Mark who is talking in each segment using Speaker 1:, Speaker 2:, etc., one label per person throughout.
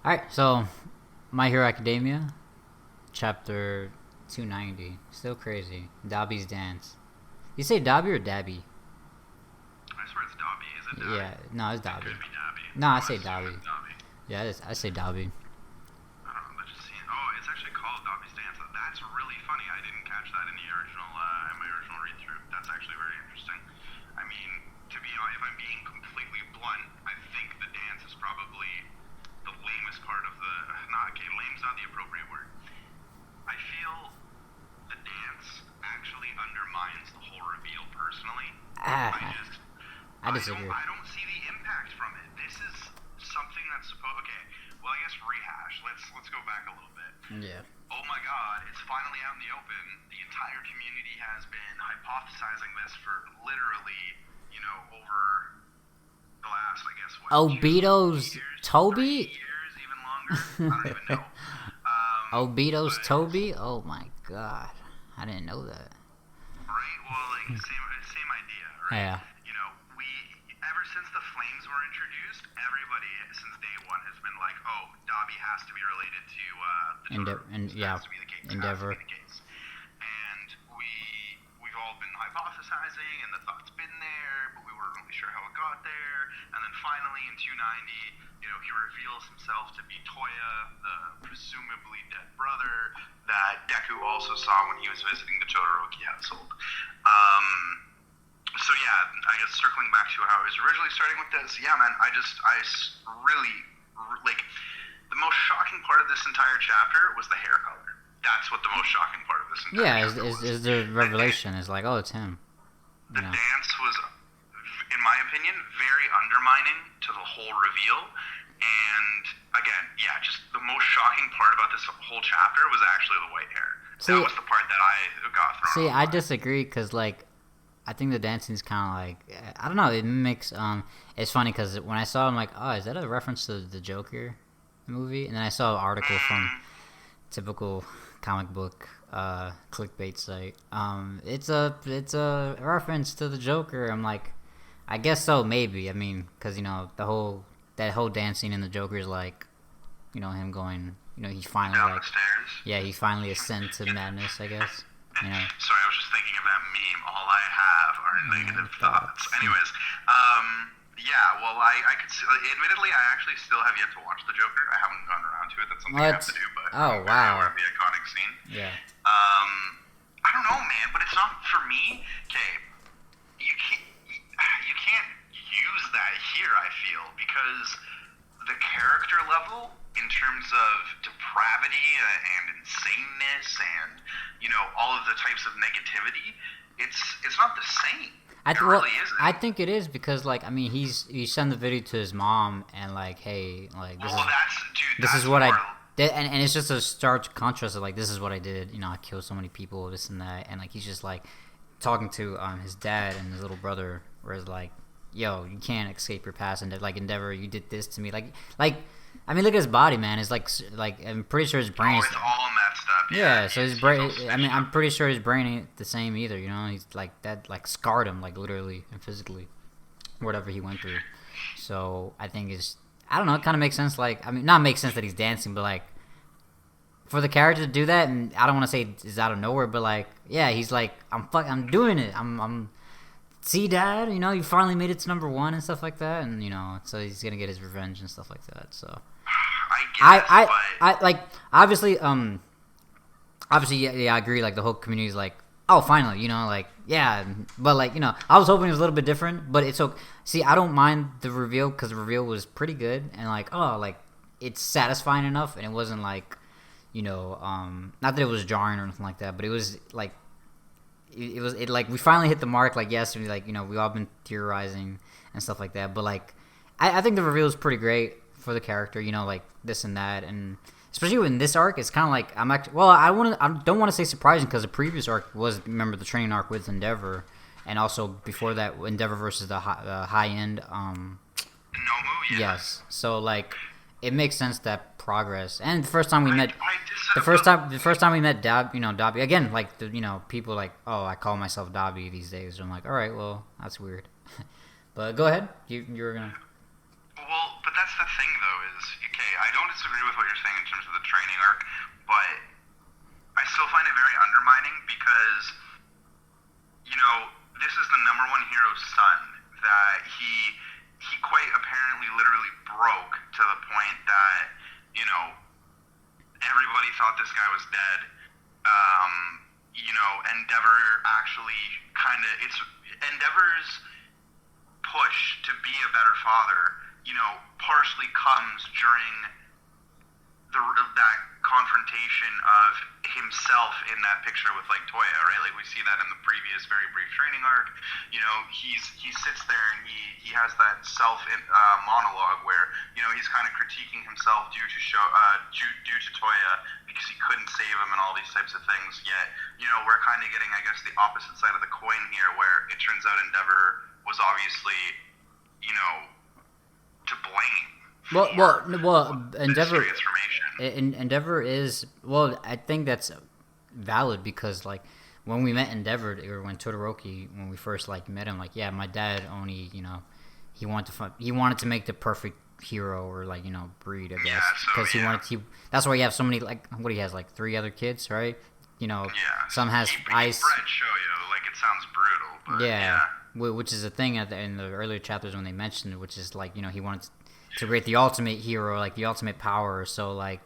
Speaker 1: Alright, so My Hero Academia, chapter 290. Still crazy. Dabi's dance. You say Dabi or Dabi?
Speaker 2: I swear it's Dabi. Is it Dabi?
Speaker 1: Yeah, no, it's
Speaker 2: It
Speaker 1: Dabi.
Speaker 2: could be Dabi.
Speaker 1: No, I
Speaker 2: I
Speaker 1: say
Speaker 2: assume
Speaker 1: Dabi.
Speaker 2: it's Dabi.
Speaker 1: Yeah, I say Dabi.
Speaker 2: I don't know. Let's just see. Oh, it's actually called Dabi's Dance. That's really funny. I didn't catch that in the original, in my original read through. That's actually very interesting. I mean, to be honest, if I'm being completely blunt, I think the dance is probably the lamest part of the. Not okay. Lame's not the appropriate word. I feel the dance actually undermines the whole reveal. Personally,
Speaker 1: Ah,
Speaker 2: I just
Speaker 1: I disagree.
Speaker 2: I don't see the impact from it. This is something that's supposed. Okay, well I guess rehash. Let's go back a little bit.
Speaker 1: Yeah.
Speaker 2: Oh my God, it's finally out in the open. The entire community has been hypothesizing this for literally, over the last, I guess, what?
Speaker 1: Obito's
Speaker 2: 2 years,
Speaker 1: Toby?
Speaker 2: 3 years, even longer. I don't even know.
Speaker 1: Obito's
Speaker 2: But
Speaker 1: Toby? Oh my god. I didn't know that.
Speaker 2: right? Well, like same idea, right?
Speaker 1: Yeah.
Speaker 2: We ever since the flames were introduced, everybody since day one has been like, oh, Dabi has to be related to the Totoro.
Speaker 1: Yeah,
Speaker 2: Has to be the case.
Speaker 1: Endeavour.
Speaker 2: Has to be the case. And we've all been hypothesizing, and the thought's been there, but we weren't really sure how it got there. And then finally, in 290, he reveals himself to be Toya, the presumably dead brother that Deku also saw when he was visiting the Todoroki household. So yeah, I guess circling back to how I was originally starting with this, yeah, man, I really, like, the most shocking part of this entire chapter was the hair color. That's what the most shocking part of this entire
Speaker 1: Yeah,
Speaker 2: chapter was.
Speaker 1: is the revelation. It's like, oh, it's him.
Speaker 2: The dance was, in my opinion, very undermining to the whole reveal. And again, yeah, just the most shocking part about this whole chapter was actually the white hair. That was the part that I got thrown off.
Speaker 1: See, I disagree because, like, I think the dancing's kind of like, I don't know, it makes, it's funny because when I saw it, I'm like, oh, is that a reference to the Joker movie? And then I saw an article from typical comic book clickbait site. It's a reference to the Joker. I'm like, I guess so, maybe. I mean, because that whole dancing in the Joker is like, him going, he finally
Speaker 2: down the stairs.
Speaker 1: Yeah, he finally ascends to madness, I guess.
Speaker 2: Sorry, I was just thinking of that meme. All I have are negative thoughts. Anyways, yeah, well, I could see, admittedly, I actually still have yet to watch The Joker. I haven't gotten around to it. That's something I have to do, but
Speaker 1: oh, wow.
Speaker 2: Aware of the iconic scene.
Speaker 1: Yeah.
Speaker 2: I don't know, man, but it's not for me. Okay, you can't use that here, I feel, because the character level in terms of depravity and insaneness and all of the types of negativity, it's not the same. It really isn't.
Speaker 1: I think it is because, like, I mean, he sent the video to his mom and, like, hey, like, this is what I did, and it's just a stark contrast of, like, this is what I did. I killed so many people, this and that, and, like, he's just like talking to his dad and his little brother, where it's like, yo, you can't escape your past, and like, Endeavour, you did this to me, like. I mean, look at his body, man. It's like I'm pretty sure his brain is.
Speaker 2: It's all messed up.
Speaker 1: Yeah, so his brain. I mean, I'm pretty sure his brain ain't the same either. He's like that, like scarred him, like literally and physically, whatever he went through. So I think I don't know. It kind of makes sense. Like, I mean, not make sense that he's dancing, but like for the character to do that, and I don't want to say it's out of nowhere, but like, yeah, he's like, I'm doing it. See, Dad, you finally made it to #1 and stuff like that, and so he's gonna get his revenge and stuff like that. So I like obviously yeah, I agree. Like the whole community is like, oh, finally, like yeah, but like I was hoping it was a little bit different, but it's okay. See, I don't mind the reveal because the reveal was pretty good and like it's satisfying enough, and it wasn't like not that it was jarring or anything like that, but it was like. It was like we finally hit the mark. Like yes, we we all been theorizing and stuff like that. But like, I think the reveal is pretty great for the character. Like this and that, and especially in this arc, it's kind of like I'm actually. Well, I don't want to say surprising because the previous arc was remember the training arc with Endeavour, and also before that Endeavour versus the high end.
Speaker 2: Nomu, yeah.
Speaker 1: Yes, so like it makes sense that progress and the first time we met. The first time we met Dabi again, like people like, oh, I call myself Dabi these days. I'm like, all right, well, that's weird. But go ahead, you were gonna.
Speaker 2: Well, but that's the thing though is okay. I don't disagree with what you're saying in terms of the training arc, but I still find it very undermining because, this is the number one hero's son that he quite apparently literally broke to the point that, everybody thought this guy was dead. Endeavour actually it's Endeavour's push to be a better father, partially comes during that confrontation of himself in that picture with like Toya, right? Like we see that in the previous very brief training arc. He sits there and he has that self monologue where he's kind of critiquing himself due to Toya because he couldn't save him and all these types of things. Yet we're kind of getting, I guess, the opposite side of the coin here, where it turns out Endeavour was obviously to blame.
Speaker 1: Well, Endeavour is, I think that's valid because like when we met Endeavour, or when Todoroki, when we first like met him, like my dad only he wanted to make the perfect hero or like breed, I guess, because that's why he has so many, like what he has, like 3 other kids, right? Some has ice.
Speaker 2: Shoyo, like it sounds brutal, but
Speaker 1: which is a thing in the earlier chapters when they mentioned it, which is like he wanted to create the ultimate hero, like the ultimate power. So like,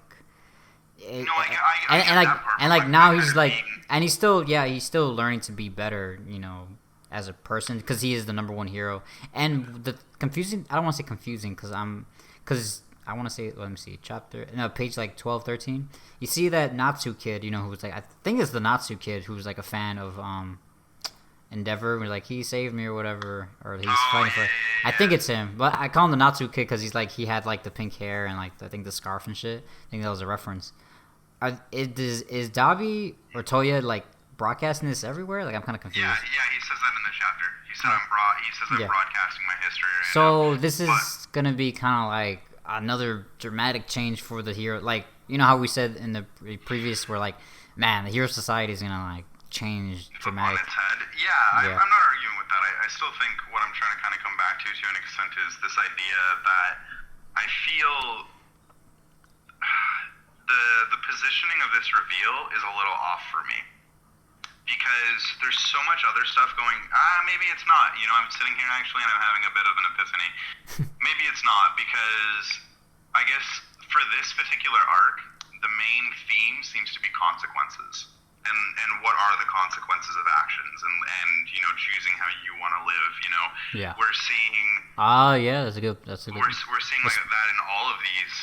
Speaker 1: now he's like, and he's still learning to be better, as a person, because he is the number one hero. And the confusing, I don't want to say confusing, because I want to say, let me see, page like 12, 13. You see that Natsu kid, who was like, I think it's the Natsu kid who's like a fan of Endeavour, where like he saved me or whatever, or he's fighting for. I think it's him, but I call him the Natsu kid because he had like the pink hair and like I think the scarf and shit. I think that was a reference. Is Dabi or Toya like broadcasting this everywhere? Like I'm kind of confused.
Speaker 2: Yeah, he says that in the chapter. He said I'm broadcasting my history right
Speaker 1: so
Speaker 2: now.
Speaker 1: This is gonna be kind of like another dramatic change for the hero. Like how we said in the previous, where like, man, the hero society is gonna like change dramatically.
Speaker 2: On its head. Yeah. I'm not arguing with that. I still think what I'm trying to kind of come back to an extent is this idea that I feel the positioning of this reveal is a little off for me. Because there's so much other stuff going, maybe it's not. I'm sitting here actually and I'm having a bit of an epiphany. Maybe it's not, because I guess for this particular arc, the main theme seems to be consequences. And what are the consequences of actions, and choosing how you want to live. We're seeing.
Speaker 1: That's a good.
Speaker 2: We're seeing like that in all of these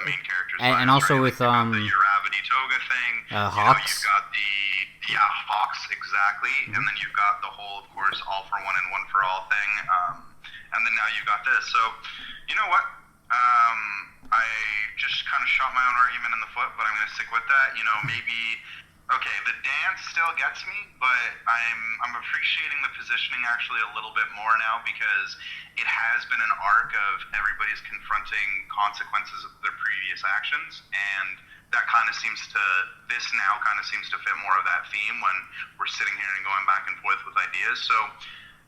Speaker 2: main characters.
Speaker 1: And also with
Speaker 2: the Uravity Toga thing.
Speaker 1: Hawks.
Speaker 2: You've got Hawks, exactly, and then you've got the whole, of course, all for one and one for all thing. And then now you've got this. So, you know what? I just kind of shot my own argument in the foot, but I'm going to stick with that. Maybe. Okay, the dance still gets me, but I'm appreciating the positioning actually a little bit more now, because it has been an arc of everybody's confronting consequences of their previous actions, and that kind of seems to fit more of that theme when we're sitting here and going back and forth with ideas. So,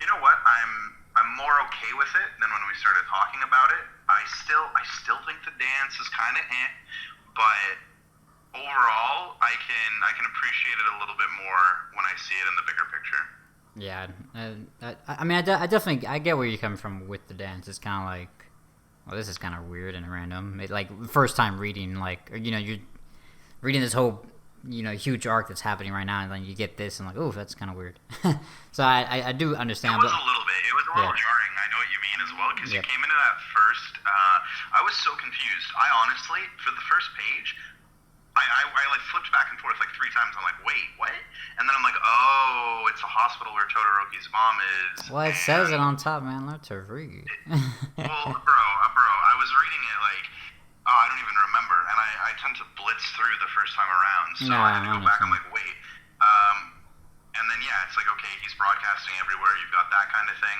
Speaker 2: you know what? I'm more okay with it than when we started talking about it. I still think the dance is kind of but overall, I can appreciate it a little bit more when I see it in the bigger picture.
Speaker 1: Yeah, I mean, I definitely get where you're coming from with the dance. It's kind of like, well, this is kind of weird and random. Like first time reading, like, or, you're reading this whole huge arc that's happening right now, and then you get this and like, oh, that's kind of weird. So I do understand.
Speaker 2: It was a little bit. It was a little jarring. I know what you mean as well, because you came into that first. I was so confused. I honestly, for the first page, I like flipped back and forth like 3 times. I'm like, wait, what? And then I'm like, oh, it's the hospital where Todoroki's mom is.
Speaker 1: Well, it says it on top, man. Learn to read.
Speaker 2: Well, bro, I was reading it like, I don't even remember, and I tend to blitz through the first time around, so I had to go back. I'm like, wait. And then it's like, okay, he's broadcasting everywhere. You've got that kind of thing.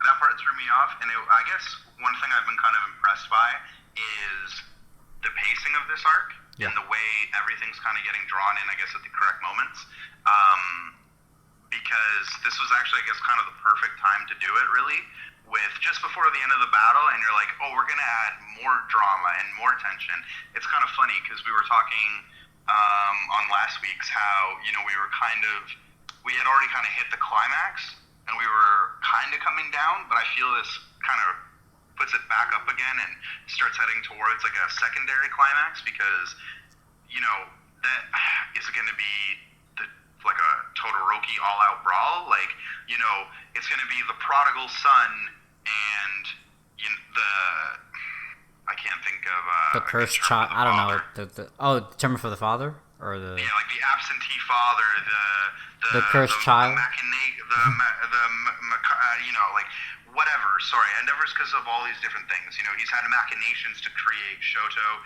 Speaker 2: That part threw me off, and I guess one thing I've been kind of impressed by is the pacing of this arc and the way everything's kind of getting drawn in, I guess, at the correct moments. Because this was actually, I guess, kind of the perfect time to do it, really, with just before the end of the battle, and you're like, oh, we're gonna add more drama and more tension. It's kind of funny because we were talking on last week's how we had already kind of hit the climax, and we were kind of coming down, but I feel this kind of puts it back up again and starts heading towards like a secondary climax because that is going to be like a Todoroki all-out brawl. Like, it's going to be the prodigal son and I can't think of
Speaker 1: the cursed child. I don't know. The term for the father or the
Speaker 2: like the absentee father,
Speaker 1: the cursed child.
Speaker 2: Like whatever. Sorry, Endeavor's because of all these different things. He's had machinations to create Shoto.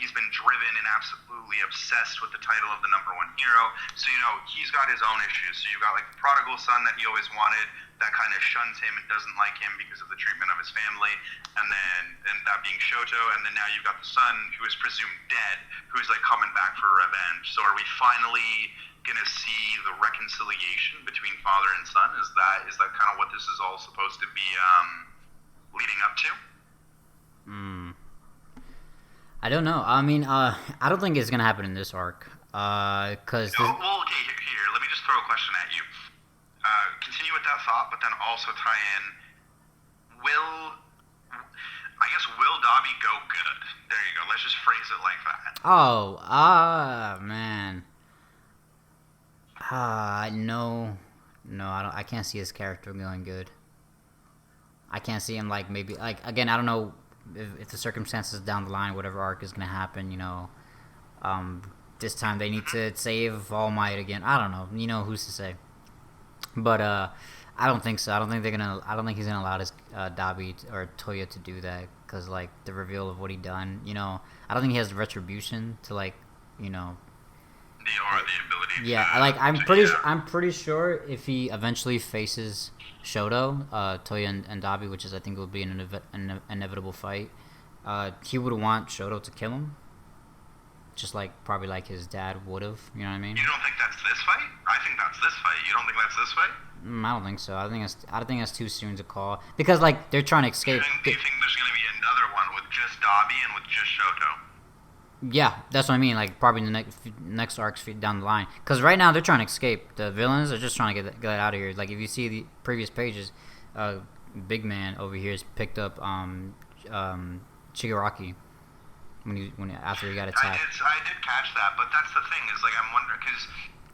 Speaker 2: He's been driven and absolutely obsessed with the title of the #1 hero. So he's got his own issues. So you've got like the prodigal son that he always wanted, that kind of shuns him and doesn't like him because of the treatment of his family, and that being Shoto, and then now you've got the son who is presumed dead, who's like coming back for revenge. So are we finally gonna see the reconciliation between father and son? Is that kind of what this is all supposed to be leading up to?
Speaker 1: I don't know. I mean, I don't think it's gonna happen in this arc. Cause
Speaker 2: okay, here, let me just throw a question at you. Continue with that thought, but then also tie in, will Dabi go good? There you go. Let's just phrase it like that.
Speaker 1: Oh, man. No, I can't see his character going good. I can't see him maybe again. I don't know if the circumstances down the line, whatever arc is gonna happen. This time they need to save All Might again. I don't know. Who's to say? But I don't think so. I don't think he's gonna allow this Dabi or Toya to do that because the reveal of what he done. I don't think he has the retribution to
Speaker 2: or the ability.
Speaker 1: Yeah, I'm pretty sure if he eventually faces Shoto, Toya and Dabi, which is I think will be an inevitable fight, he would want Shoto to kill him, just probably like his dad would have. You know what I mean?
Speaker 2: You don't think that's this fight? I think that's this fight. You don't think that's this fight?
Speaker 1: I don't think so. I think that's too soon to call because they're trying to escape.
Speaker 2: Do you think there's gonna be another one with just Dabi and with just Shoto?
Speaker 1: Yeah, that's what I mean. Probably the next arcs down the line. Because right now they're trying to escape. The villains are just trying to get out of here. If you see the previous pages, Big Man over here has picked up Shigaraki after he got attacked.
Speaker 2: I did catch that, but that's the thing is I'm wondering because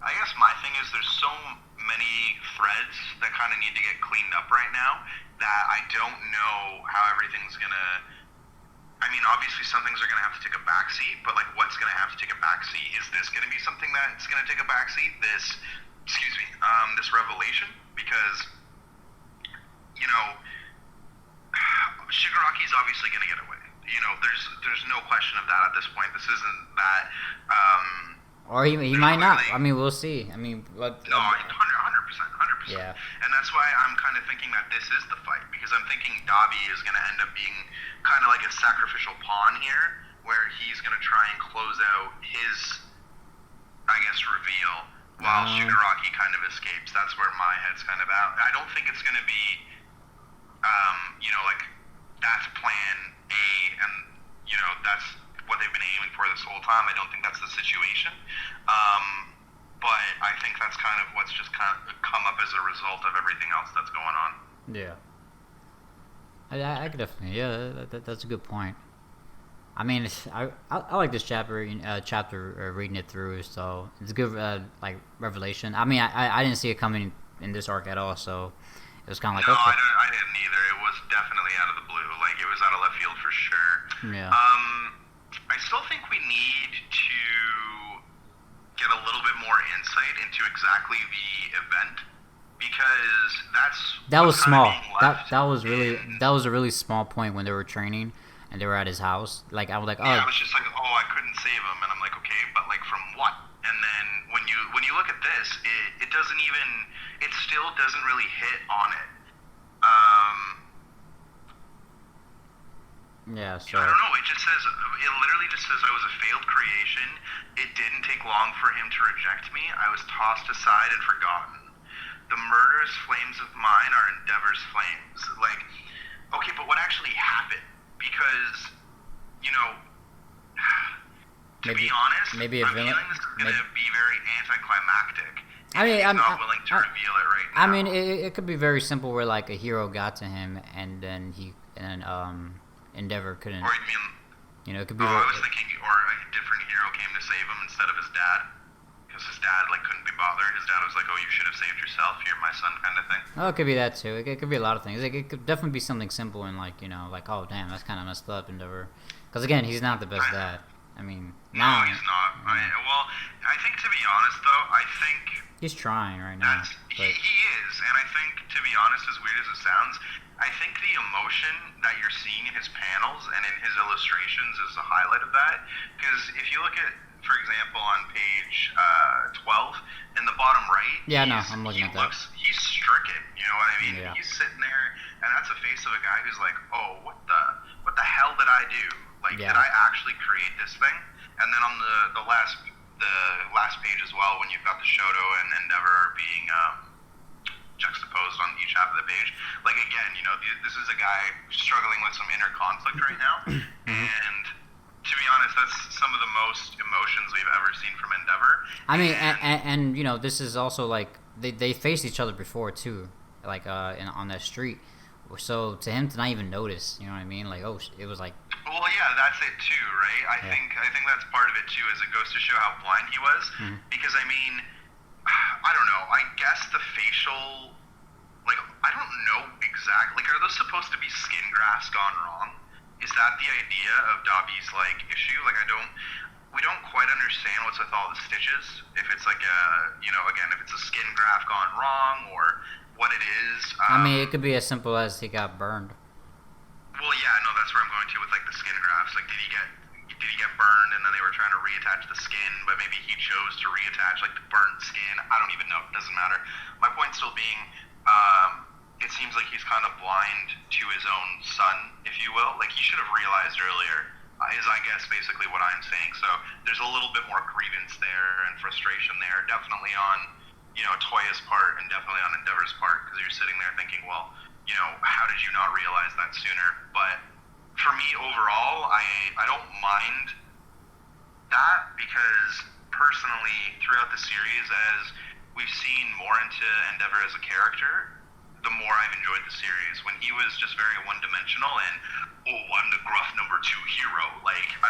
Speaker 2: I guess my thing is there's so many threads that kind of need to get cleaned up right now that I don't know how everything's gonna. I mean, obviously some things are going to have to take a backseat, but what's going to have to take a backseat? Is this going to be something that's going to take a backseat? This revelation? Because, Shigaraki's obviously going to get away. There's no question of that at this point. This isn't that.
Speaker 1: Or he might not. I mean, we'll see. I mean,
Speaker 2: no, 100%.
Speaker 1: Yeah.
Speaker 2: And that's why I'm kind of thinking that this is the fight, because I'm thinking Dabi is going to end up being kind of like a sacrificial pawn here, where he's going to try and close out his, I guess, reveal, while Shigaraki kind of escapes. That's where my head's kind of at. I don't think it's going to be, that's plan A, and, that's what they've been aiming for this whole time. I don't think that's the situation. But I think that's kind of what's just kind of come up as a result of everything else that's going on.
Speaker 1: Yeah. I could definitely, that's a good point. I mean, I like this chapter reading it through, so it's a good revelation. I mean, I didn't see it coming in this arc at all, so it was kind of
Speaker 2: no,
Speaker 1: okay.
Speaker 2: I didn't either. It was definitely out of the blue. It was out of left field for sure.
Speaker 1: Yeah.
Speaker 2: I still think we need to get a little bit more insight into exactly the event, because
Speaker 1: that was small. That was a really small point when they were training and they were at his house. I was like, oh.
Speaker 2: Yeah, I was just like, oh, I couldn't save him, and I'm like, okay, but from what? And then when you look at this, it still doesn't really hit on it.
Speaker 1: Yeah, so
Speaker 2: I don't know. It literally just says I was a failed creation. It didn't take long for him to reject me. I was tossed aside and forgotten. the murderous flames of mine are Endeavor's flames. Like, okay, but what actually happened? Because, you know, to be honest,
Speaker 1: maybe a
Speaker 2: I'm
Speaker 1: villain.
Speaker 2: feeling this is going to be very anticlimactic.
Speaker 1: I mean,
Speaker 2: I'm not willing to reveal it right now.
Speaker 1: I mean, it could be very simple, where like a hero got to him, and then Endeavor couldn't.
Speaker 2: Or you mean?
Speaker 1: You know, it could be.
Speaker 2: I was thinking, or a different hero came to save him instead of his dad, because his dad like couldn't be bothered. His dad was like, "Oh, you should have saved yourself. You're my son," kind of thing.
Speaker 1: Oh, it could be that too. It could be a lot of things. Like, it could definitely be something simple, and like, you know, like, oh damn, that's kind of messed up, Endeavor. Because again, he's not the best dad. I mean,
Speaker 2: no, he's not. Well, I think, to be honest, though, I think
Speaker 1: he's trying right now.
Speaker 2: He is, and I think, to be honest, as weird as it sounds, I think the emotion that you're seeing in his panels and in his illustrations is the highlight of that. Because if you look at, for example, on page 12, in the bottom right,
Speaker 1: I'm looking at that.
Speaker 2: He's stricken. You know what I mean?
Speaker 1: Yeah.
Speaker 2: He's sitting there, and that's a face of a guy who's like, "Oh, what the hell did I do? Like, did I actually create this thing?" And then on the last page as well, when you've got the Shoto and Endeavor being juxtaposed on each half of the page, like, again, you know, this is a guy struggling with some inner conflict right now, and to be honest, that's some of the most emotions we've ever seen from Endeavor.
Speaker 1: I mean, and you know, this is also like they faced each other before too, like on that street. So to him to not even notice, you know what I mean? Like, oh, it was like.
Speaker 2: Well, yeah, that's it too, right? I think that's part of it too, is it goes to show how blind he was. Because I mean, I don't know. I guess the facial, like, I don't know exactly. Like, are those supposed to be skin grafts gone wrong? Is that the idea of Dabi's like issue? Like, we don't quite understand what's with all the stitches. If it's like if it's a skin graft gone wrong or what it is.
Speaker 1: I mean, it could be as simple as he got burned.
Speaker 2: Well, yeah, no, that's where I'm going to with like the skin grafts. Like, did he get burned and then they were trying to reattach the skin, but maybe he chose to reattach like the burnt skin? I don't even know. It doesn't matter. My point still being, it seems like he's kind of blind to his own son, if you will. Like, he should have realized earlier. Is, I guess, basically what I'm saying. So there's a little bit more grievance there and frustration there, definitely on, you know, Toya's part and definitely on Endeavor's part, because you're sitting there thinking, well, you know, how did you not realize that sooner? But for me, overall, I don't mind that, because personally, throughout the series, as we've seen more into Endeavor as a character, the more I've enjoyed the series. When he was just very one-dimensional and, oh, I'm the gruff number 2 hero, like, I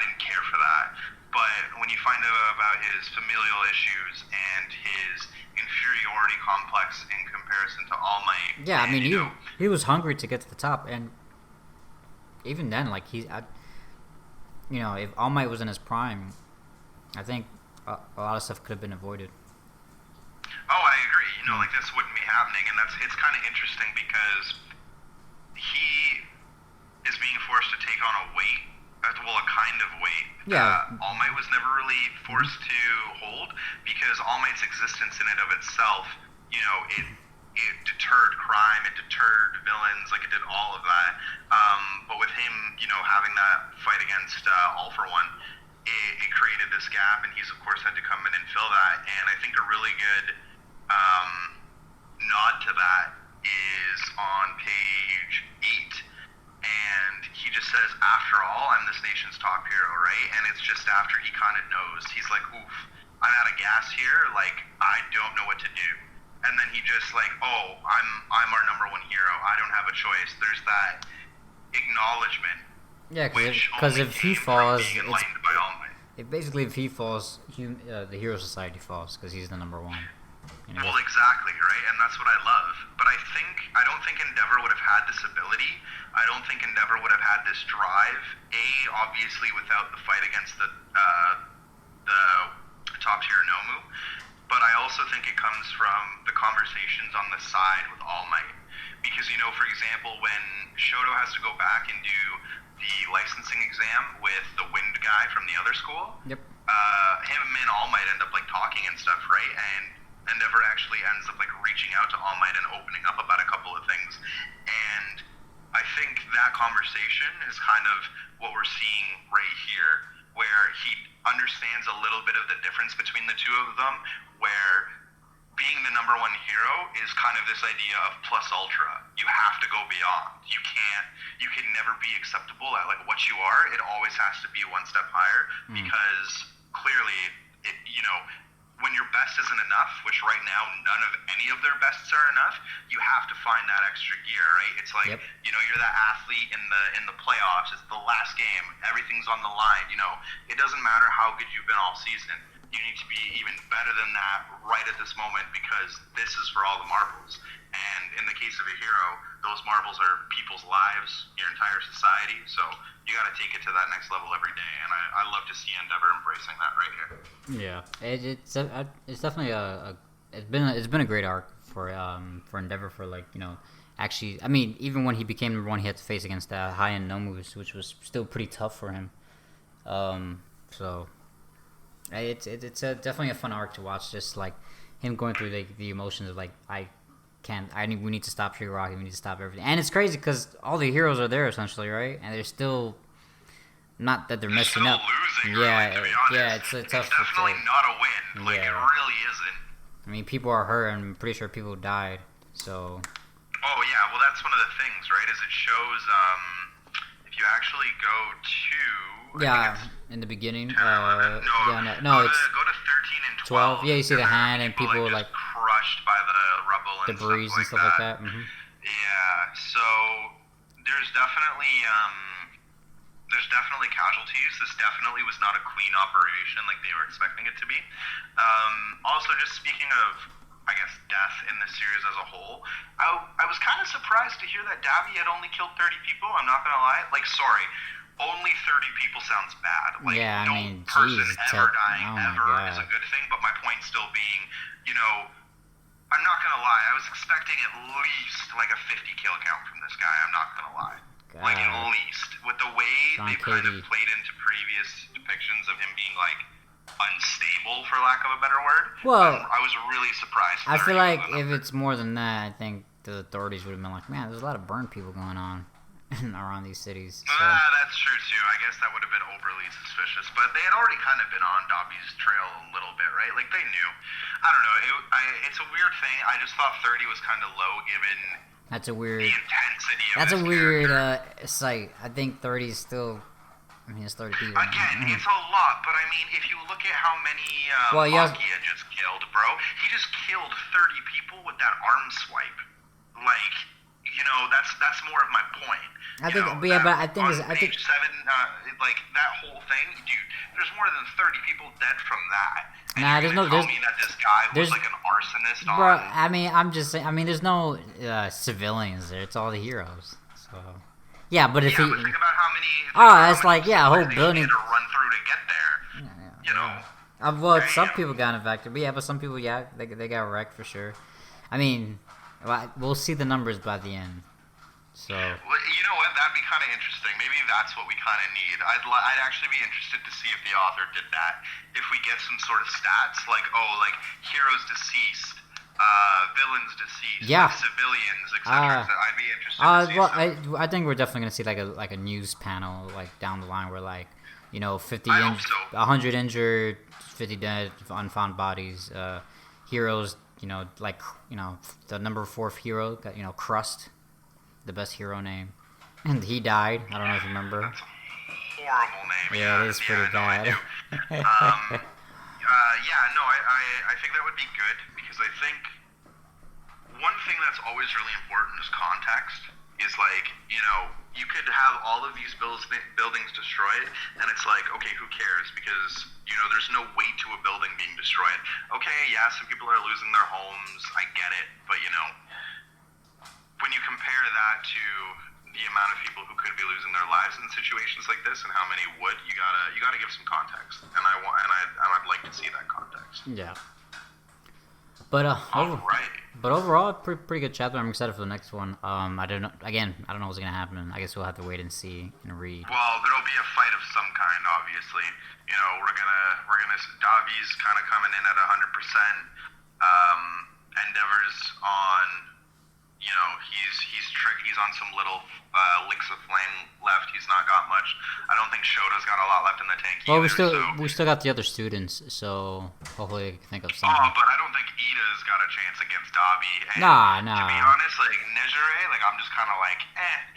Speaker 2: didn't care for that. But when you find out about his familial issues and his inferiority complex in comparison to All Might,
Speaker 1: I mean, he was hungry to get to the top, and even then, like, you know, if All Might was in his prime, I think a lot of stuff could have been avoided.
Speaker 2: Oh, I agree. You know, like, this wouldn't be happening, and it's kind of interesting because he is being forced to take on a weight. Well, a kind of weight. All Might was never really forced to hold, because All Might's existence in and of itself, you know, it deterred crime, it deterred villains, like, it did all of that. But with him, you know, having that fight against All for One, it created this gap, and he's of course had to come in and fill that. And I think a really good nod to that is on page 8. And he just says, after all, I'm this nation's top hero, right? And it's just after he kind of knows. He's like, oof, I'm out of gas here. Like, I don't know what to do. And then he just like, oh, I'm our number 1 hero. I don't have a choice. There's that acknowledgement.
Speaker 1: Yeah, because if he falls, basically if he falls, the Hero Society falls, because he's the number 1. You know?
Speaker 2: Well, exactly, right? And that's what I love. But I don't think Endeavor would have had this ability. I don't think Endeavor would have had this drive. Obviously without the fight against the top tier Nomu. But I also think it comes from the conversations on the side with All Might. Because, you know, for example, when Shoto has to go back and do the licensing exam with the wind guy from the other school,
Speaker 1: him
Speaker 2: and All Might end up like talking and stuff, right? And Endeavor actually ends up like reaching out to All Might and opening up about a couple of things. And I think that conversation is kind of what we're seeing right here, where he understands a little bit of the difference between the two of them, where being the number one hero is kind of this idea of plus ultra. You have to go beyond. You can never be acceptable at like what you are. It always has to be one step higher because clearly, when your best isn't enough, which right now none of any of their bests are enough, you have to find that extra gear, right? It's like, you're that athlete in the playoffs. It's the last game. Everything's on the line. It doesn't matter how good you've been all season. You need to be even better than that right at this moment because this is for all the marbles. And in the case of a hero, those marbles are people's lives, your entire society. So you got to take it to that next level every day. And I love to see Endeavour embracing that right here.
Speaker 1: Yeah, it's definitely it's been a great arc for Endeavour for actually, I mean, even when he became number one, he had to face against high-end Nomus, which was still pretty tough for him. So it's definitely a fun arc to watch, just like him going through the emotions of like, we need to stop Trigger Rocket, we need to stop everything. And it's crazy because all the heroes are there essentially, right? And they're still, not that they're messing up.
Speaker 2: Losing, really, to be honest.
Speaker 1: It's tough.
Speaker 2: It's definitely not a win. Like, it really isn't.
Speaker 1: I mean, people are hurt, and I'm pretty sure people died, so...
Speaker 2: Oh, yeah, well, that's one of the things, right, is it shows, if you actually go to...
Speaker 1: in the beginning.
Speaker 2: Go to 13 and 12.
Speaker 1: Yeah, you see the hand, and people, like...
Speaker 2: crushed by the rubble and
Speaker 1: debris and stuff like that. Mm-hmm.
Speaker 2: Yeah, so there's definitely casualties. This definitely was not a clean operation like they were expecting it to be. Also, just speaking of, I guess, death in this series as a whole, I was kind of surprised to hear that Dabi had only killed 30 people. I'm not gonna lie. Like, sorry, only 30 people sounds bad. Like,
Speaker 1: yeah, I
Speaker 2: no
Speaker 1: mean,
Speaker 2: person
Speaker 1: geez,
Speaker 2: ever dying
Speaker 1: oh
Speaker 2: ever is a good thing. But my point still being, I'm not gonna lie. I was expecting at least like a 50 kill count from this guy. I'm not gonna lie.
Speaker 1: God.
Speaker 2: Like, at least with the way they kind of played into previous depictions of him being like unstable, for lack of a better word.
Speaker 1: Well,
Speaker 2: I was really surprised.
Speaker 1: I feel like if it's more than that, I think the authorities would have been like, man, there's a lot of burn people going on around these cities. So.
Speaker 2: That's true too. I guess that would have been overly suspicious, but they had already kind of been on Dabi's trail a little bit, right? Like, they knew. I don't know. It's a weird thing. I just thought 30 was kind of low given
Speaker 1: that's a weird.
Speaker 2: the intensity of
Speaker 1: That's a
Speaker 2: his
Speaker 1: weird
Speaker 2: character.
Speaker 1: sight. I think 30 is still. I mean, it's 30 people.
Speaker 2: Again, it's a lot, but I mean, if you look at how many Makia just killed, bro, he just killed 30 people with that arm swipe. Like, that's more of my point.
Speaker 1: I think
Speaker 2: 7, like that whole thing, dude. There's more than 30 people dead from that.
Speaker 1: Nah, there's no.
Speaker 2: Tell me that this guy was like an arsonist.
Speaker 1: Bro, I mean, I'm just saying. I mean, there's no civilians there. It's all the heroes. So. Yeah, but if
Speaker 2: but think about how many.
Speaker 1: That's like a whole building.
Speaker 2: To run through to get there.
Speaker 1: Well, some people got infected, but but some people, they got wrecked for sure. I mean, we'll see the numbers by the end. So.
Speaker 2: Well, you know what? That'd be kind of interesting. Maybe that's what we kind of need. I'd actually be interested to see if the author did that. If we get some sort of stats, like heroes deceased, villains deceased, civilians, etc. I'd be interested to see.
Speaker 1: I think we're definitely gonna see like a news panel like down the line where 50 100 injured, 50 dead, unfound bodies, heroes. The number 4 hero got Crust. The best hero name, and he died. I don't know if you remember.
Speaker 2: That's a horrible name.
Speaker 1: Yeah, it is pretty bad.
Speaker 2: I think that would be good because I think one thing that's always really important is context. Is you could have all of these buildings destroyed, and it's like, okay, who cares? Because there's no weight to a building being destroyed. Okay, yeah, some people are losing their homes. I get it, but when you compare that to the amount of people who could be losing their lives in situations like this, and how many would, you gotta give some context, and I'd like to see that context.
Speaker 1: Yeah. But overall, pretty good chapter. I'm excited for the next one. I don't know. Again, I don't know what's gonna happen. I guess we'll have to wait and see and read.
Speaker 2: Well, there'll be a fight of some kind, obviously. We're gonna. Dabi's kind of coming in at 100%. Endeavor's on. He's on some little licks of flame left. He's not got much. I don't think Shota's got a lot left in the tank.
Speaker 1: Well, we still got the other students, so hopefully I can think of something.
Speaker 2: But I don't don't think Ida's got a chance against Dabi. And
Speaker 1: Nah.
Speaker 2: to be honest, like Nejire, like I'm just kind of like,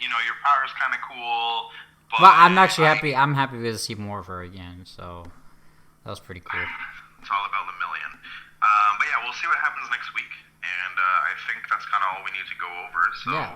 Speaker 2: your power's kind of cool. But
Speaker 1: Well, I'm actually happy. I'm happy to see more of her again. So that was pretty cool.
Speaker 2: It's all about the million. But yeah, we'll see what happens next week. And I think that's kind of all we need to go over. So
Speaker 1: Yeah.